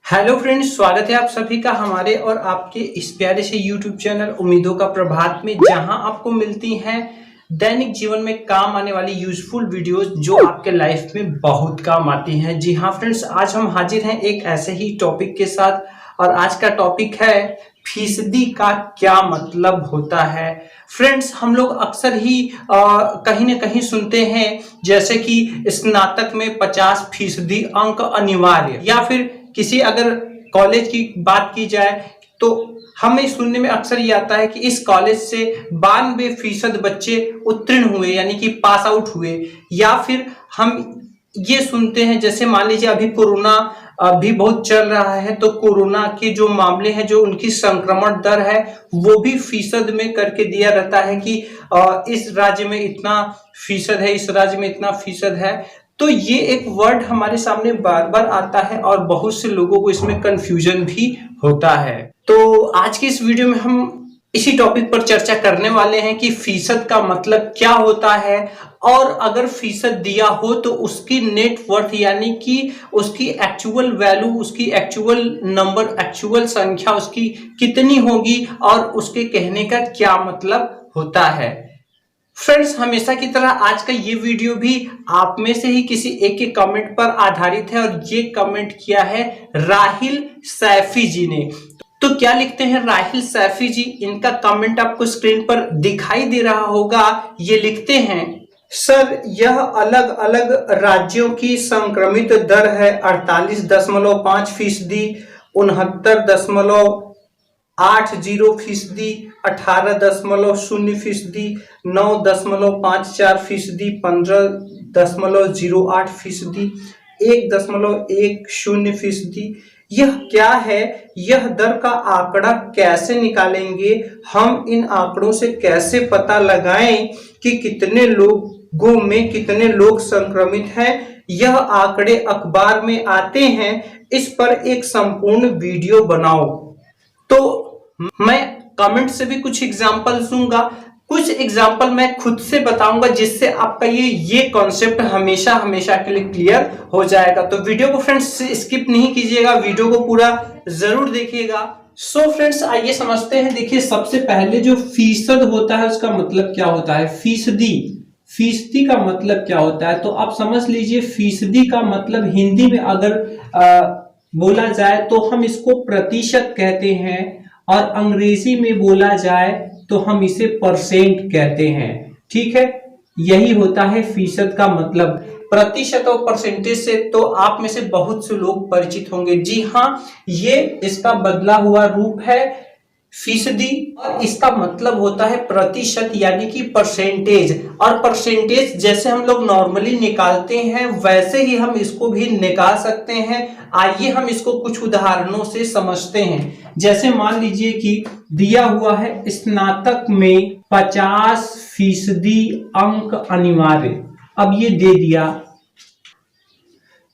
Hello friends, स्वागत है आप सभी का हमारे और आपके इस प्यारे से यूट्यूब चैनल उम्मीदों का प्रभात में, जहां आपको मिलती हैं दैनिक जीवन में काम आने वाली यूजफुल वीडियोस जो आपके लाइफ में बहुत काम आती हैं। जी हाँ फ्रेंड्स, आज हम हाजिर हैं एक ऐसे ही टॉपिक के साथ और आज का टॉपिक है फीसदी का क्या मतलब होता है। फ्रेंड्स, हम लोग अक्सर ही कहीं ना कहीं सुनते हैं जैसे कि स्नातक में 50% अंक अनिवार्य, या फिर किसी अगर कॉलेज की बात की जाए तो हमें सुनने में अक्सर ये आता है कि इस कॉलेज से 92% बच्चे उत्तीर्ण हुए यानी कि पास आउट हुए। या फिर हम ये सुनते हैं जैसे मान लीजिए अभी कोरोना भी बहुत चल रहा है, तो कोरोना के जो मामले हैं, जो उनकी संक्रमण दर है, वो भी फीसद में करके दिया रहता है कि इस राज्य में इतना फीसद है, इस राज्य में इतना फीसद है। तो ये एक वर्ड हमारे सामने बार बार आता है और बहुत से लोगों को इसमें कंफ्यूजन भी होता है। तो आज की इस वीडियो में हम इसी टॉपिक पर चर्चा करने वाले हैं कि फीसद का मतलब क्या होता है, और अगर फीसद दिया हो तो उसकी नेट वर्थ यानी कि उसकी एक्चुअल वैल्यू, उसकी एक्चुअल नंबर, एक्चुअल संख्या उसकी कितनी होगी और उसके कहने का क्या मतलब होता है। फ्रेंड्स, हमेशा की तरह आज का ये वीडियो भी आप में से ही किसी एक के कमेंट पर आधारित है और ये कमेंट किया है राहिल सैफी जी ने। तो क्या लिखते हैं राहिल सैफी जी, इनका कमेंट आपको स्क्रीन पर दिखाई दे रहा होगा। ये लिखते हैं, सर यह अलग अलग राज्यों की संक्रमित दर है 48.5%, 69.80%, 18.0%, 9.54%, 15.08%, 1.10%। यह क्या है? यह दर का आंकड़ा कैसे निकालेंगे? हम इन आंकड़ों से कैसे पता लगाएं कि कितने लोगों में कितने लोग संक्रमित हैं? यह आंकड़े अखबार में आते हैं, इस पर एक संपूर्ण वीडियो बनाओ। तो मैं कमेंट से भी कुछ एग्जाम्पल दूंगा, कुछ एग्जाम्पल मैं खुद से बताऊंगा, जिससे आपका ये कॉन्सेप्ट हमेशा हमेशा के लिए क्लियर हो जाएगा। तो वीडियो को फ्रेंड्स स्किप नहीं कीजिएगा, वीडियो को पूरा जरूर देखिएगा। सो फ्रेंड्स, आइए समझते हैं। देखिए, सबसे पहले जो फीसद होता है उसका मतलब क्या होता है। फीसदी का मतलब क्या होता है, तो आप समझ लीजिए फीसदी का मतलब हिंदी में अगर बोला जाए तो हम इसको प्रतिशत कहते हैं, और अंग्रेजी में बोला जाए तो हम इसे परसेंट कहते हैं। ठीक है, यही होता है फीसद का मतलब। प्रतिशत और परसेंटेज से तो आप में से बहुत से लोग परिचित होंगे। जी हाँ, ये इसका बदला हुआ रूप है फीसदी, और इसका मतलब होता है प्रतिशत यानी कि परसेंटेज। और परसेंटेज जैसे हम लोग नॉर्मली निकालते हैं वैसे ही हम इसको भी निकाल सकते हैं। आइए हम इसको कुछ उदाहरणों से समझते हैं। जैसे मान लीजिए कि दिया हुआ है स्नातक में 50% अंक अनिवार्य। अब ये दे दिया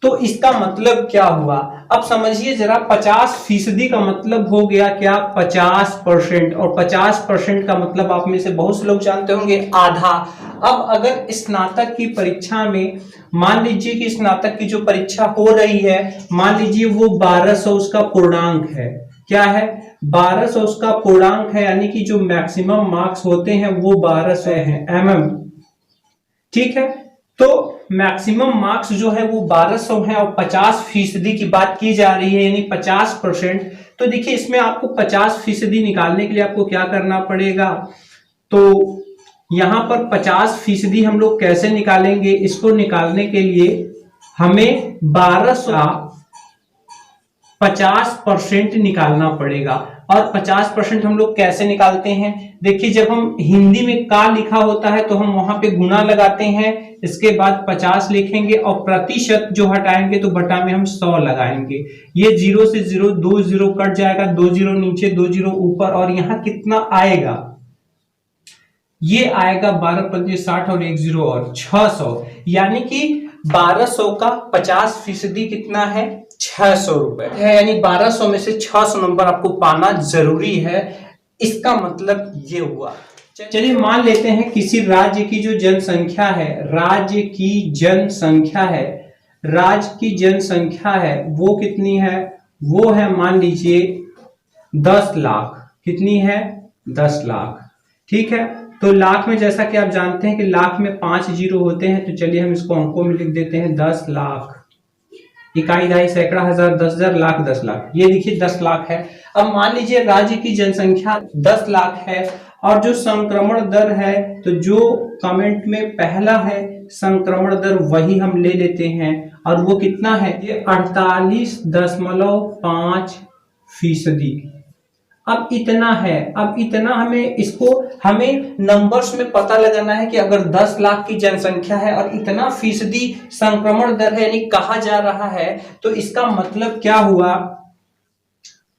तो इसका मतलब क्या हुआ, अब समझिए जरा। 50% का मतलब हो गया क्या, 50%, और 50% का मतलब आप में से बहुत से लोग जानते होंगे आधा। अब अगर स्नातक की परीक्षा में मान लीजिए कि स्नातक की जो परीक्षा हो रही है, मान लीजिए वो 1200 उसका पूर्णांक है। क्या है? 1200 उसका पूर्णांक है, यानी कि जो मैक्सिमम मार्क्स होते हैं वो 1200 हैं mm। ठीक है, तो मैक्सिमम मार्क्स जो है वो 1200 है और 50% की बात की जा रही है, यानी 50%। तो देखिए, इसमें आपको 50% निकालने के लिए आपको क्या करना पड़ेगा, तो यहां पर 50% हम लोग कैसे निकालेंगे। इसको निकालने के लिए हमें 1200 50% निकालना पड़ेगा। और 50% हम लोग कैसे निकालते हैं, देखिए जब हम हिंदी में का लिखा होता है तो हम वहां पे गुना लगाते हैं, इसके बाद 50 लिखेंगे और प्रतिशत जो हटाएंगे तो बटा में हम 100 लगाएंगे। ये 0 से 0 2 0 कट जाएगा, 2 0 नीचे 2 0 ऊपर, और यहां कितना आएगा, ये आएगा 12 पंजे 60 और 1 0 और 600। यानी कि 1200 का 50% कितना है, 600 रुपए है। यानी 1200 में से 600 नंबर आपको पाना जरूरी है। इसका मतलब ये हुआ। चलिए मान लेते हैं किसी राज्य की जो जनसंख्या है, राज्य की जनसंख्या है वो कितनी है, वो है मान लीजिए 10 लाख। कितनी है? 10 लाख। ठीक है, तो लाख में जैसा कि आप जानते हैं कि लाख में 5 जीरो होते हैं, तो चलिए हम इसको अंकों में लिख देते हैं। 10 लाख, इकाई, दहाई, सैकड़ा, हजार, 10,000, लाख, 10 लाख। ये देखिए 10 लाख है। अब मान लीजिए राज्य की जनसंख्या 10 लाख है और जो संक्रमण दर है, तो जो कमेंट में पहला है संक्रमण दर वही हम ले लेते हैं और वो कितना है? ये 48.5%। अब इतना है, अब इतना हमें नंबर्स में पता लगाना है कि अगर 10 लाख की जनसंख्या है और इतना फीसदी संक्रमण दर है, यानी कहा जा रहा है, तो इसका मतलब क्या हुआ?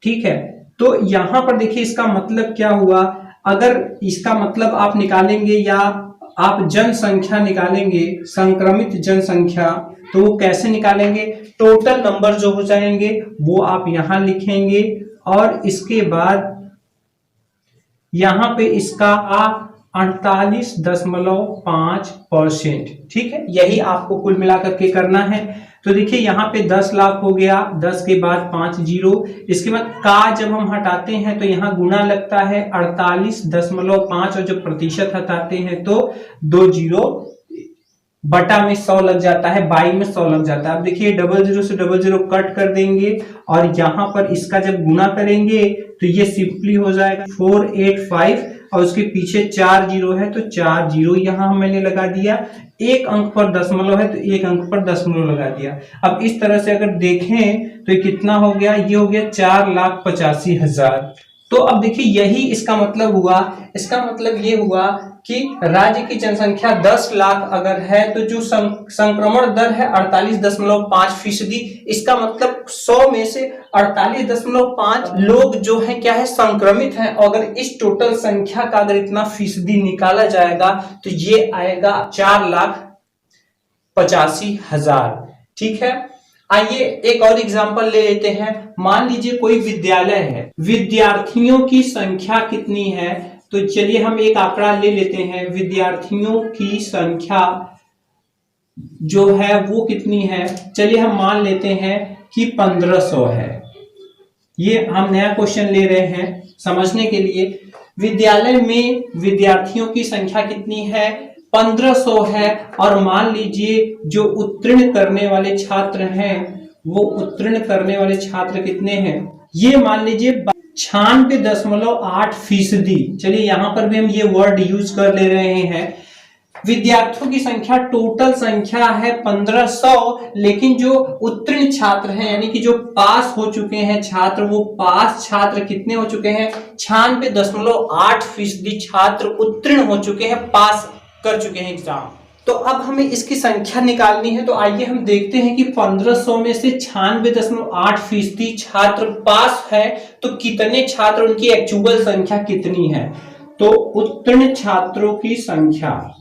ठीक है, तो यहां पर देखिए इसका मतलब क्या हुआ। अगर इसका मतलब आप निकालेंगे या आप जनसंख्या निकालेंगे, संक्रमित जनसंख्या, तो वो कैसे निकालेंगे? टोटल नंबर जो हो जाएंगे वो आप यहां लिखेंगे और इसके बाद यहां पे इसका 48.5%। ठीक है, यही आपको कुल मिलाकर के करना है। तो देखिए यहाँ पे 10 लाख हो गया, 10 के बाद 5 जीरो, इसके बाद का जब हम हटाते हैं तो यहाँ गुना लगता है 48.5 और जब प्रतिशत हटाते हैं तो 2 जीरो, बटा में 100 लग जाता है, 22 में 100 लग जाता है। अब देखिए 00 से 00 कट कर देंगे और यहाँ पर इसका जब गुना करेंगे तो ये सिंपली हो जाएगा 485 और उसके पीछे 4 जीरो है तो 4 जीरो यहाँ मैंने लगा दिया। एक अंक पर दशमलव है तो एक अंक पर दशमलव लगा दिया। अब इस तरह से अगर देखें तो ये कितना हो गया? ये हो गया 4,85,000। तो अब देखिए यही इसका मतलब हुआ। इसका मतलब ये हुआ कि राज्य की जनसंख्या 10 लाख अगर है तो जो संक्रमण दर है 48.5%। इसका मतलब 100 में से 48.5 लोग जो है क्या है? संक्रमित हैं। और अगर इस टोटल संख्या का अगर इतना फीसदी निकाला जाएगा तो ये आएगा 4,85,000। ठीक है, आइए एक और एग्जांपल ले लेते हैं। मान लीजिए कोई विद्यालय है, विद्यार्थियों की संख्या कितनी है? तो चलिए हम एक आंकड़ा ले लेते हैं। विद्यार्थियों की संख्या जो है वो कितनी है? चलिए हम मान लेते हैं कि 1500 है। ये हम नया क्वेश्चन ले रहे हैं समझने के लिए। विद्यालय में विद्यार्थियों की संख्या कितनी है? 1500 है। और मान लीजिए जो उत्तीर्ण करने वाले छात्र हैं, वो उत्तीर्ण करने वाले छात्र कितने हैं? ये मान लीजिए 96.8%। चलिए यहां पर भी हम ये वर्ड यूज कर ले रहे हैं। विद्यार्थियों की संख्या, टोटल संख्या है 1500, लेकिन जो उत्तीर्ण छात्र हैं यानी कि जो पास हो चुके हैं छात्र, वो पास छात्र कितने हो चुके हैं? 96.8% छात्र उत्तीर्ण हो चुके हैं, पास कर चुके हैं एग्जाम। तो अब हमें इसकी संख्या निकालनी है। तो आइए हम देखते हैं कि 1500 में से 96.8% छात्र पास है तो कितने छात्र, उनकी एक्चुअल संख्या कितनी है? तो उत्तीर्ण छात्रों की संख्या।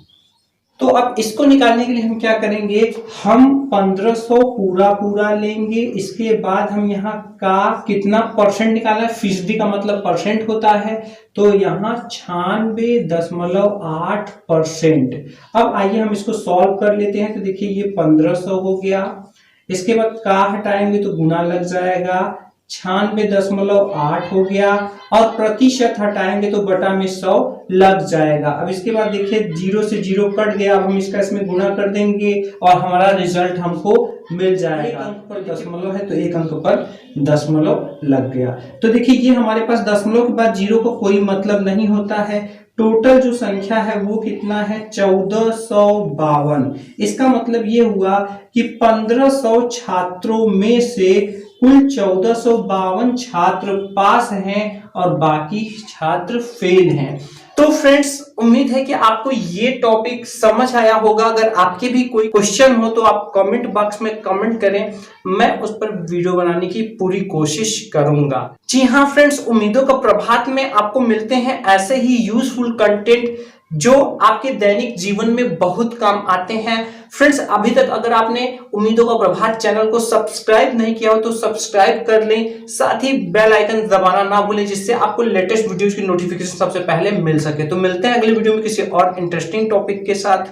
तो अब इसको निकालने के लिए हम क्या करेंगे? हम 1500 पूरा लेंगे। इसके बाद हम यहाँ का कितना परसेंट निकालना है? फीसदी का मतलब परसेंट होता है, तो यहाँ 96.8%। अब आइए हम इसको सॉल्व कर लेते हैं। तो देखिए ये 1500 हो गया, इसके बाद का हटाएंगे तो गुना लग जाएगा, 96.8 हो गया और प्रतिशत हटाएंगे तो बटा में 100 लग जाएगा। अब इसके बाद देखिए 0 से 0 कट गया। अब हम इसका इसमें गुना कर देंगे और हमारा रिजल्ट हमको मिल जाएगा। एक अंक पर दशमलव है तो एक अंक पर दशमलव लग गया। तो देखिए ये हमारे पास दशमलव के बाद 0 का कोई मतलब नहीं होता है। टोटल जो संख्या है वो कितना है? 1452। इसका मतलब ये हुआ कि 1500 छात्रों में से कुल 1452 छात्र पास हैं और बाकी छात्र फेल हैं। तो फ्रेंड्स, उम्मीद है कि आपको ये टॉपिक समझ आया होगा। अगर आपके भी कोई क्वेश्चन हो तो आप कमेंट बॉक्स में कमेंट करें, मैं उस पर वीडियो बनाने की पूरी कोशिश करूंगा। जी हाँ फ्रेंड्स, उम्मीदों का प्रभात में आपको मिलते हैं ऐसे ही यूजफुल कंटेंट जो आपके दैनिक जीवन में बहुत काम आते हैं। फ्रेंड्स, अभी तक अगर आपने उम्मीदों का प्रभात चैनल को सब्सक्राइब नहीं किया हो तो सब्सक्राइब कर लें, साथ ही बेल आइकन दबाना ना भूलें, जिससे आपको लेटेस्ट वीडियोस की नोटिफिकेशन सबसे पहले मिल सके। तो मिलते हैं अगले वीडियो में किसी और इंटरेस्टिंग टॉपिक के साथ।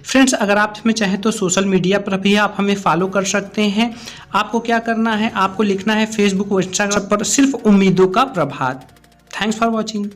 फ्रेंड्स, अगर आप हमें चाहें तो सोशल मीडिया पर भी आप हमें फॉलो कर सकते हैं। आपको क्या करना है, आपको लिखना है फेसबुक और इंस्टाग्राम पर सिर्फ उम्मीदों का प्रभात। Thanks for watching.